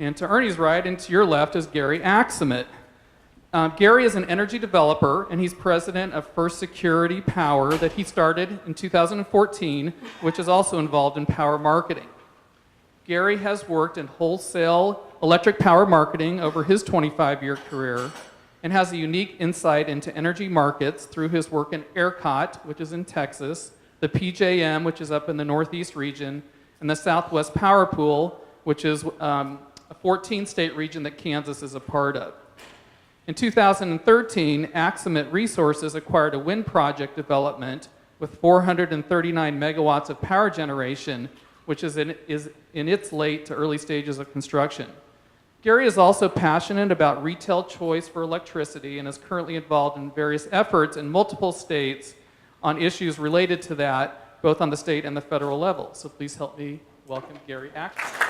And to Ernie's right and to your left is Gary Aksamit. Gary is an energy developer, and he's president of First Security Power that he started in 2014, which is also involved in power marketing. Gary has worked in wholesale electric power marketing over his 25-year career and has a unique insight into energy markets through his work in ERCOT, which is in Texas, the PJM, which is up in the Northeast region, and the Southwest Power Pool, which is a 14-state region that Kansas is a part of. In 2013, Aksamit Resources acquired a wind project development with 439 megawatts of power generation, which is in its late to early stages of construction. Gary is also passionate about retail choice for electricity and is currently involved in various efforts in multiple states on issues related to that, both on the state and the federal level. So please help me welcome Gary Aksamit.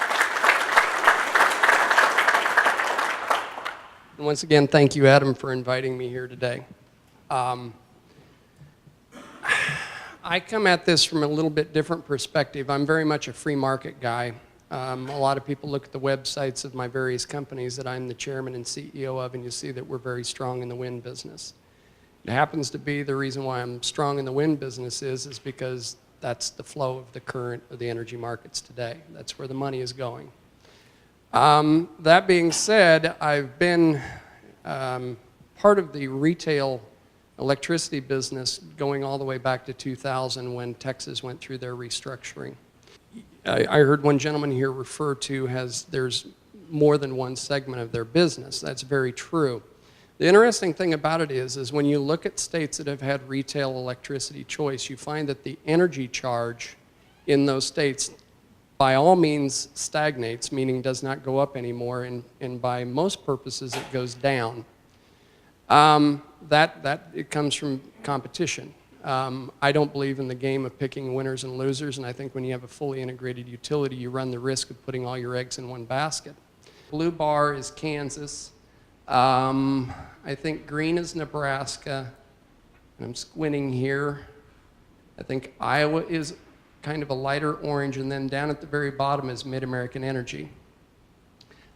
And once again, thank you, Adam, for inviting me here today. I come at this from a little bit different perspective. I'm very much a free market guy. A lot of people look at the websites of my various companies that I'm the chairman and CEO of, and you see that we're very strong in the wind business. It happens to be the reason why I'm strong in the wind business is because that's the flow of the current of the energy markets today. That's where the money is going. That being said, I've been part of the retail electricity business going all the way back to 2000 when Texas went through their restructuring. I heard one gentleman here refer to there's more than one segment of their business. That's very true. The interesting thing about it is when you look at states that have had retail electricity choice, you find that the energy charge in those states by all means stagnates, meaning does not go up anymore, and by most purposes it goes down. It comes from competition. I don't believe in the game of picking winners and losers, and I think when you have a fully integrated utility, you run the risk of putting all your eggs in one basket. Blue bar is Kansas. I think green is Nebraska, and I'm squinting here. I think Iowa is kind of a lighter orange, and then down at the very bottom is Mid-American Energy.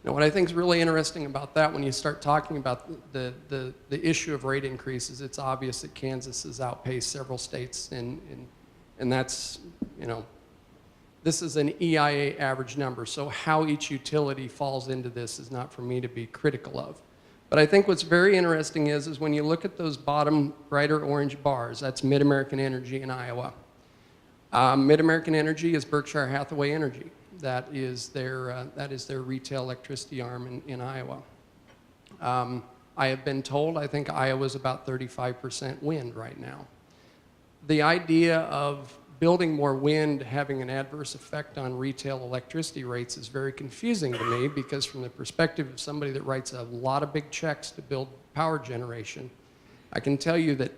Now, what I think is really interesting about that, when you start talking about the issue of rate increases, it's obvious that Kansas has outpaced several states, and that's, this is an EIA average number, so how each utility falls into this is not for me to be critical of. But I think what's very interesting is when you look at those bottom brighter orange bars, that's Mid-American Energy in Iowa. Mid-American Energy is Berkshire Hathaway Energy. That is their retail electricity arm in Iowa. I have been told, I think Iowa's about 35% wind right now. The idea of building more wind having an adverse effect on retail electricity rates is very confusing to me, because from the perspective of somebody that writes a lot of big checks to build power generation, I can tell you that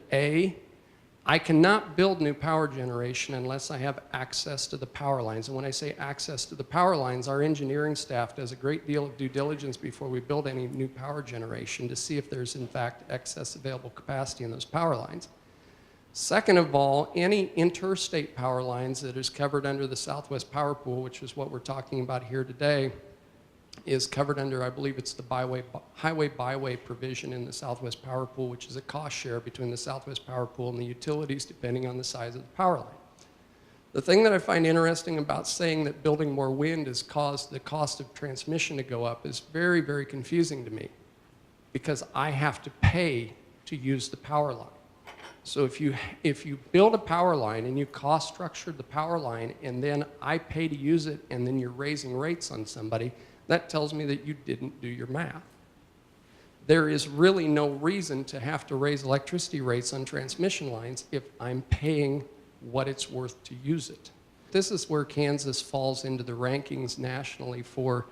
I cannot build new power generation unless I have access to the power lines. And when I say access to the power lines, our engineering staff does a great deal of due diligence before we build any new power generation to see if there's in fact excess available capacity in those power lines. Second of all, any interstate power lines that is covered under the Southwest Power Pool, which is what we're talking about here today, is covered under, I believe it's the highway byway provision in the Southwest Power Pool, which is a cost share between the Southwest Power Pool and the utilities depending on the size of the power line. The thing that I find interesting about saying that building more wind has caused the cost of transmission to go up is very, very confusing to me, because I have to pay to use the power line. So if you build a power line and you cost structure the power line and then I pay to use it and then you're raising rates on somebody, that tells me that you didn't do your math. There is really no reason to have to raise electricity rates on transmission lines if I'm paying what it's worth to use it. This is where Kansas falls into the rankings nationally for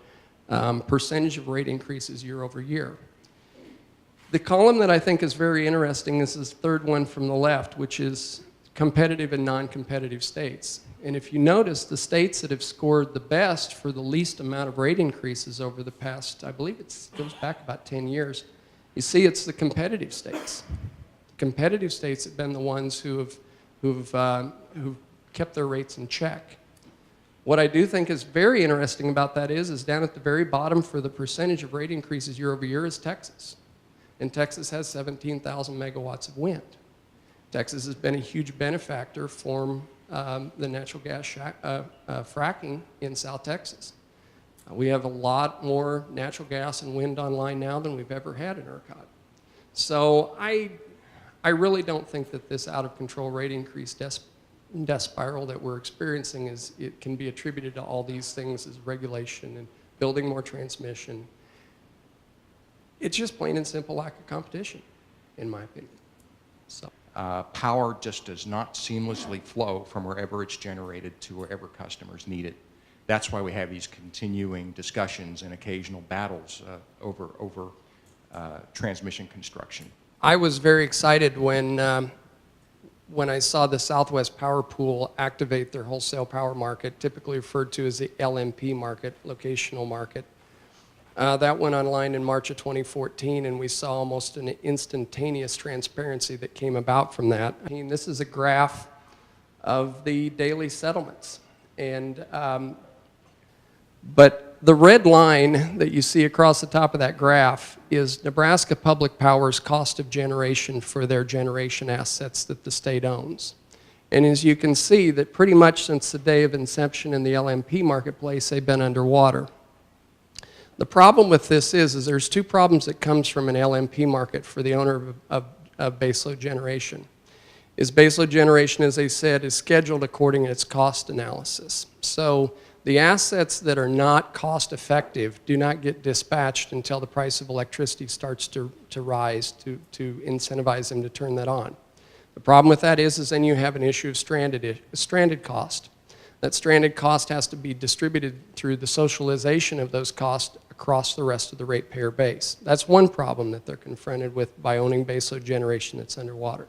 percentage of rate increases year over year. The column that I think is very interesting is this third one from the left, which is competitive and non-competitive states. And if you notice, the states that have scored the best for the least amount of rate increases over the past, I believe it goes back about 10 years, you see it's the competitive states. Competitive states have been the ones who've kept their rates in check. What I do think is very interesting about that is down at the very bottom for the percentage of rate increases year over year is Texas. And Texas has 17,000 megawatts of wind. Texas has been a huge benefactor from the natural gas fracking in South Texas. We have a lot more natural gas and wind online now than we've ever had in ERCOT. So I really don't think that this out-of-control rate increase death spiral that we're experiencing it can be attributed to all these things as regulation and building more transmission. It's just plain and simple lack of competition, in my opinion. So. Power just does not seamlessly flow from wherever it's generated to wherever customers need it. That's why we have these continuing discussions and occasional battles over transmission construction. I was very excited when I saw the Southwest Power Pool activate their wholesale power market, typically referred to as the LMP market, locational market. That went online in March of 2014, and we saw almost an instantaneous transparency that came about from that. I mean, this is a graph of the daily settlements. And, but the red line that you see across the top of that graph is Nebraska Public Power's cost of generation for their generation assets that the state owns. And as you can see, that pretty much since the day of inception in the LMP marketplace, they've been underwater. The problem with this is there's two problems that comes from an LMP market for the owner of baseload generation. Baseload generation, as I said, is scheduled according to its cost analysis. So the assets that are not cost effective do not get dispatched until the price of electricity starts to rise to incentivize them to turn that on. The problem with that is then you have an issue of stranded cost. That stranded cost has to be distributed through the socialization of those costs across the rest of the ratepayer base. That's one problem that they're confronted with by owning baseload generation that's underwater.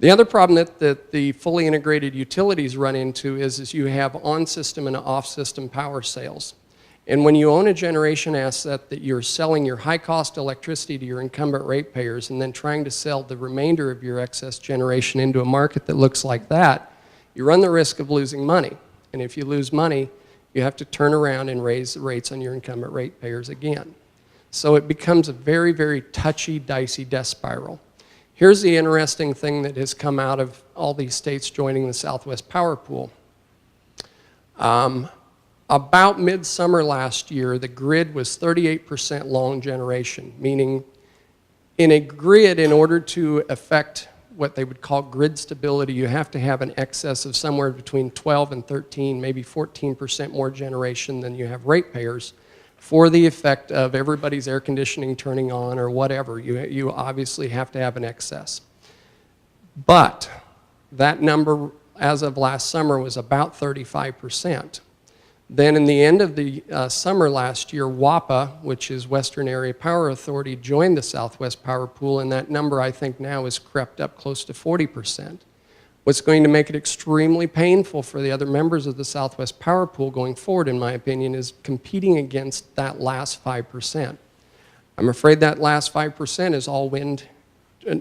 The other problem that the fully integrated utilities run into is you have on-system and off-system power sales. And when you own a generation asset that you're selling your high-cost electricity to your incumbent ratepayers and then trying to sell the remainder of your excess generation into a market that looks like that, you run the risk of losing money. And if you lose money, you have to turn around and raise the rates on your incumbent ratepayers again. So it becomes a very, very touchy, dicey death spiral. Here's the interesting thing that has come out of all these states joining the Southwest Power Pool. About midsummer last year, the grid was 38% long generation, meaning in a grid, in order to affect what they would call grid stability, you have to have an excess of somewhere between 12 and 13, maybe 14% more generation than you have ratepayers for the effect of everybody's air conditioning turning on or whatever. You obviously have to have an excess. But that number, as of last summer, was about 35%. Then in the end of the summer last year, WAPA, which is Western Area Power Authority, joined the Southwest Power Pool, and that number I think now has crept up close to 40%. What's going to make it extremely painful for the other members of the Southwest Power Pool going forward, in my opinion, is competing against that last 5%. I'm afraid that last 5% is all wind,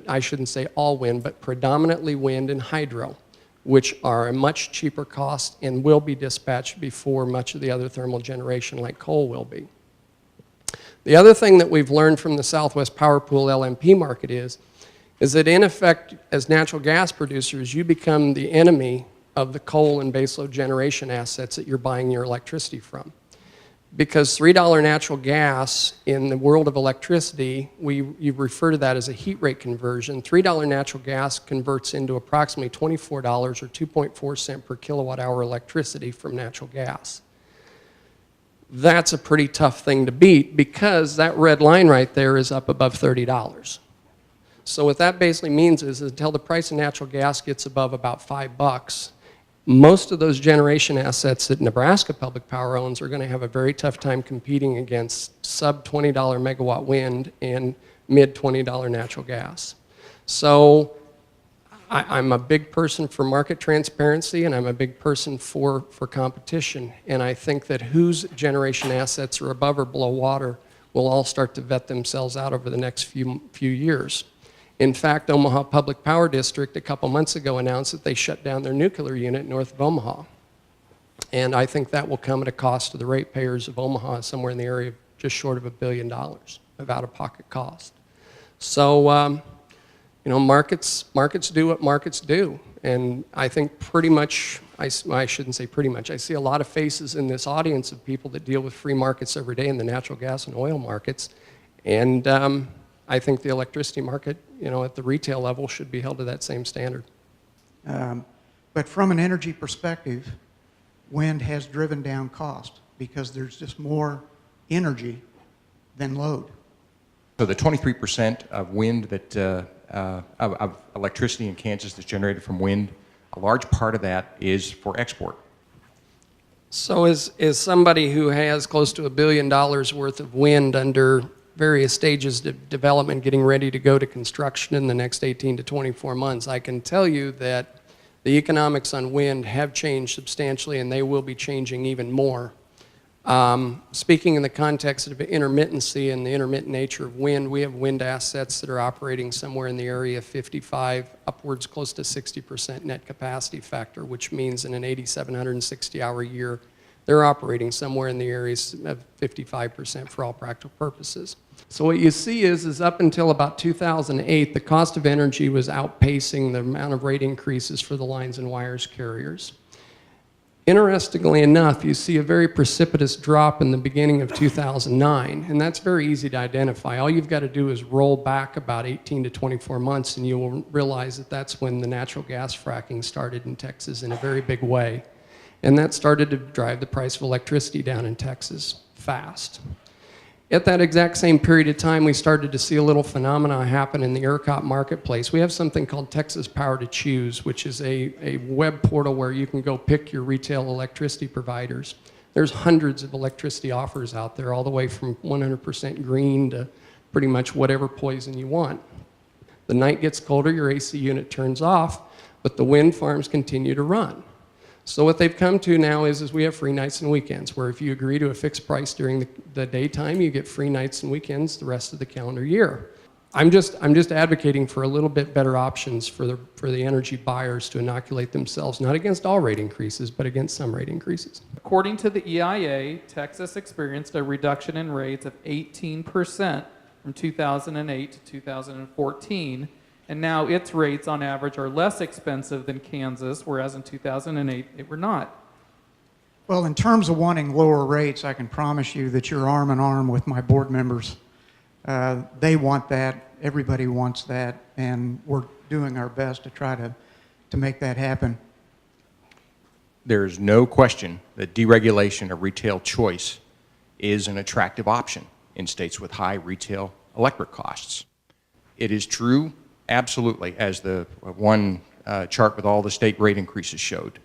I shouldn't say all wind, but predominantly wind and hydro, which are a much cheaper cost and will be dispatched before much of the other thermal generation like coal will be. The other thing that we've learned from the Southwest Power Pool LMP market is that in effect, as natural gas producers, you become the enemy of the coal and baseload generation assets that you're buying your electricity from. Because $3 natural gas in the world of electricity, you refer to that as a heat rate conversion. $3 natural gas converts into approximately $24 or 2.4 cents per kilowatt hour electricity from natural gas. That's a pretty tough thing to beat because that red line right there is up above $30. So what that basically means is until the price of natural gas gets above about $5, most of those generation assets that Nebraska Public Power owns are going to have a very tough time competing against sub $20 megawatt wind and mid $20 natural gas. So I'm a big person for market transparency and I'm a big person for competition. And I think that whose generation assets are above or below water will all start to vet themselves out over the next few years. In fact, Omaha Public Power District a couple months ago announced that they shut down their nuclear unit north of Omaha. And I think that will come at a cost to the ratepayers of Omaha somewhere in the area of just short of $1 billion of out-of-pocket cost. So, you know, markets do what markets do. And I think pretty much, I shouldn't say pretty much, I see a lot of faces in this audience of people that deal with free markets every day in the natural gas and oil markets. And I think the electricity market, you know, at the retail level should be held to that same standard. But from an energy perspective, wind has driven down cost because there's just more energy than load. So the 23% of wind that, of electricity in Kansas that's generated from wind, a large part of that is for export. So as somebody who has close to $1 billion worth of wind under various stages of development getting ready to go to construction in the next 18 to 24 months, I can tell you that the economics on wind have changed substantially, and they will be changing even more. Speaking in the context of intermittency and the intermittent nature of wind, we have wind assets that are operating somewhere in the area of 55, upwards close to 60% net capacity factor, which means in an 8,760-hour year, they're operating somewhere in the areas of 55% for all practical purposes. So what you see is up until about 2008, the cost of energy was outpacing the amount of rate increases for the lines and wires carriers. Interestingly enough, you see a very precipitous drop in the beginning of 2009, and that's very easy to identify. All you've got to do is roll back about 18 to 24 months, and you will realize that that's when the natural gas fracking started in Texas in a very big way. And that started to drive the price of electricity down in Texas fast. At that exact same period of time, we started to see a little phenomena happen in the ERCOT marketplace. We have something called Texas Power to Choose, which is a web portal where you can go pick your retail electricity providers. There's hundreds of electricity offers out there, all the way from 100% green to pretty much whatever poison you want. The night gets colder, your AC unit turns off, but the wind farms continue to run. So what they've come to now is we have free nights and weekends, where if you agree to a fixed price during the daytime, you get free nights and weekends the rest of the calendar year. I'm just advocating for a little bit better options for the energy buyers to inoculate themselves, not against all rate increases, but against some rate increases. According to the EIA, Texas experienced a reduction in rates of 18% from 2008 to 2014. And now its rates on average are less expensive than Kansas, whereas in 2008 they were not. Well, in terms of wanting lower rates, I can promise you that you're arm in arm with my board members. They want that, everybody wants that, and we're doing our best to try to make that happen. There's no question that deregulation of retail choice is an attractive option in states with high retail electric costs. It is true, absolutely, as the one chart with all the state rate increases showed,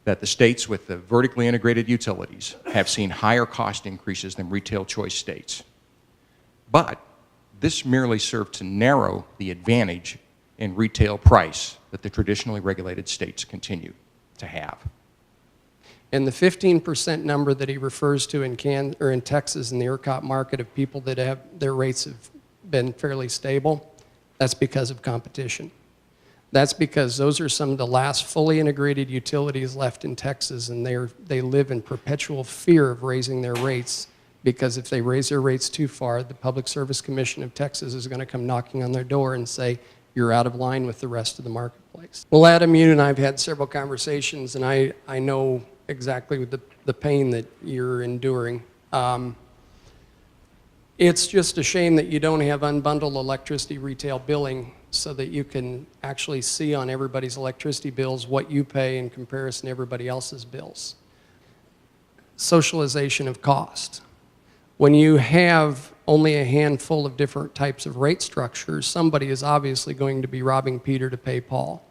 that the states with the vertically integrated utilities have seen higher cost increases than retail choice states. But this merely served to narrow the advantage in retail price that the traditionally regulated states continue to have. And the 15% number that he refers to in Texas in the ERCOT market of people that have their rates have been fairly stable, that's because of competition. That's because those are some of the last fully integrated utilities left in Texas, and they live in perpetual fear of raising their rates, because if they raise their rates too far, the Public Service Commission of Texas is going to come knocking on their door and say, you're out of line with the rest of the marketplace. Well, Adam, you and I have had several conversations, and I know exactly the pain that you're enduring. It's just a shame that you don't have unbundled electricity retail billing so that you can actually see on everybody's electricity bills what you pay in comparison to everybody else's bills. Socialization of cost. When you have only a handful of different types of rate structures, somebody is obviously going to be robbing Peter to pay Paul.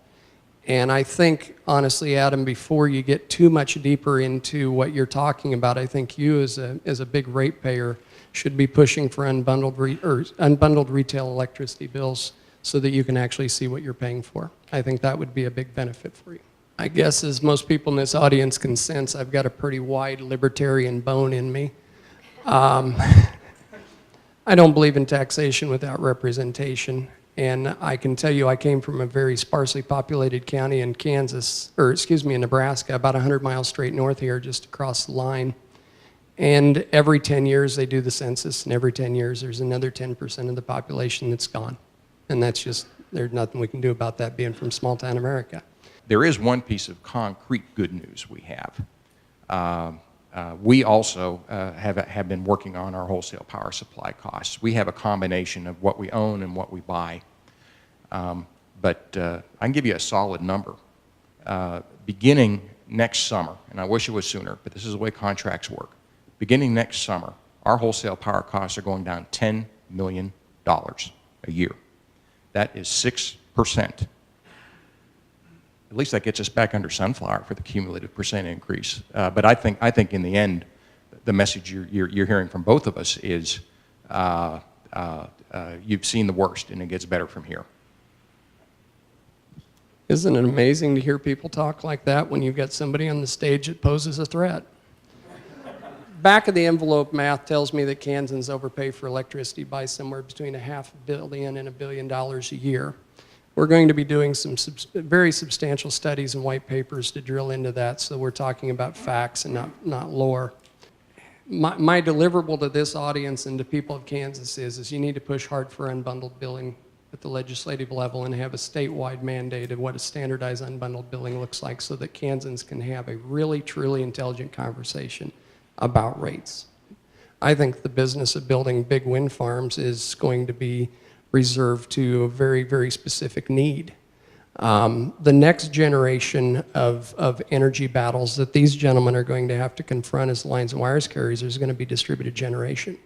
And I think, honestly, Adam, before you get too much deeper into what you're talking about, I think you as a big ratepayer should be pushing for unbundled retail electricity bills so that you can actually see what you're paying for. I think that would be a big benefit for you. I guess, as most people in this audience can sense, I've got a pretty wide libertarian bone in me. I don't believe in taxation without representation, And I can tell you, I came from a very sparsely populated county in Kansas, or excuse me, in Nebraska, about 100 miles straight north here, just across the line. And every 10 years they do the census, and every 10 years there's another 10% of the population that's gone. And that's just, there's nothing we can do about that being from small town America. There is one piece of concrete good news we have. We also have been working on our wholesale power supply costs. We have a combination of what we own and what we buy. But I can give you a solid number. Beginning next summer, and I wish it was sooner, but this is the way contracts work. Beginning next summer, our wholesale power costs are going down $10 million a year. That is 6%. At least that gets us back under Sunflower for the cumulative percent increase. But I think in the end, the message you're hearing from both of us is you've seen the worst and it gets better from here. Isn't it amazing to hear people talk like that when you've got somebody on the stage that poses a threat? Back of the envelope math tells me that Kansans overpay for electricity by somewhere between $500 million and $1 billion a year. We're going to be doing some very substantial studies and white papers to drill into that, so we're talking about facts and not lore. My deliverable to this audience and to people of Kansas is you need to push hard for unbundled billing at the legislative level and have a statewide mandate of what a standardized unbundled billing looks like so that Kansans can have a really, truly intelligent conversation about rates. I think the business of building big wind farms is going to be reserved to a very, very specific need. The next generation of energy battles that these gentlemen are going to have to confront as lines and wires carriers is going to be distributed generation.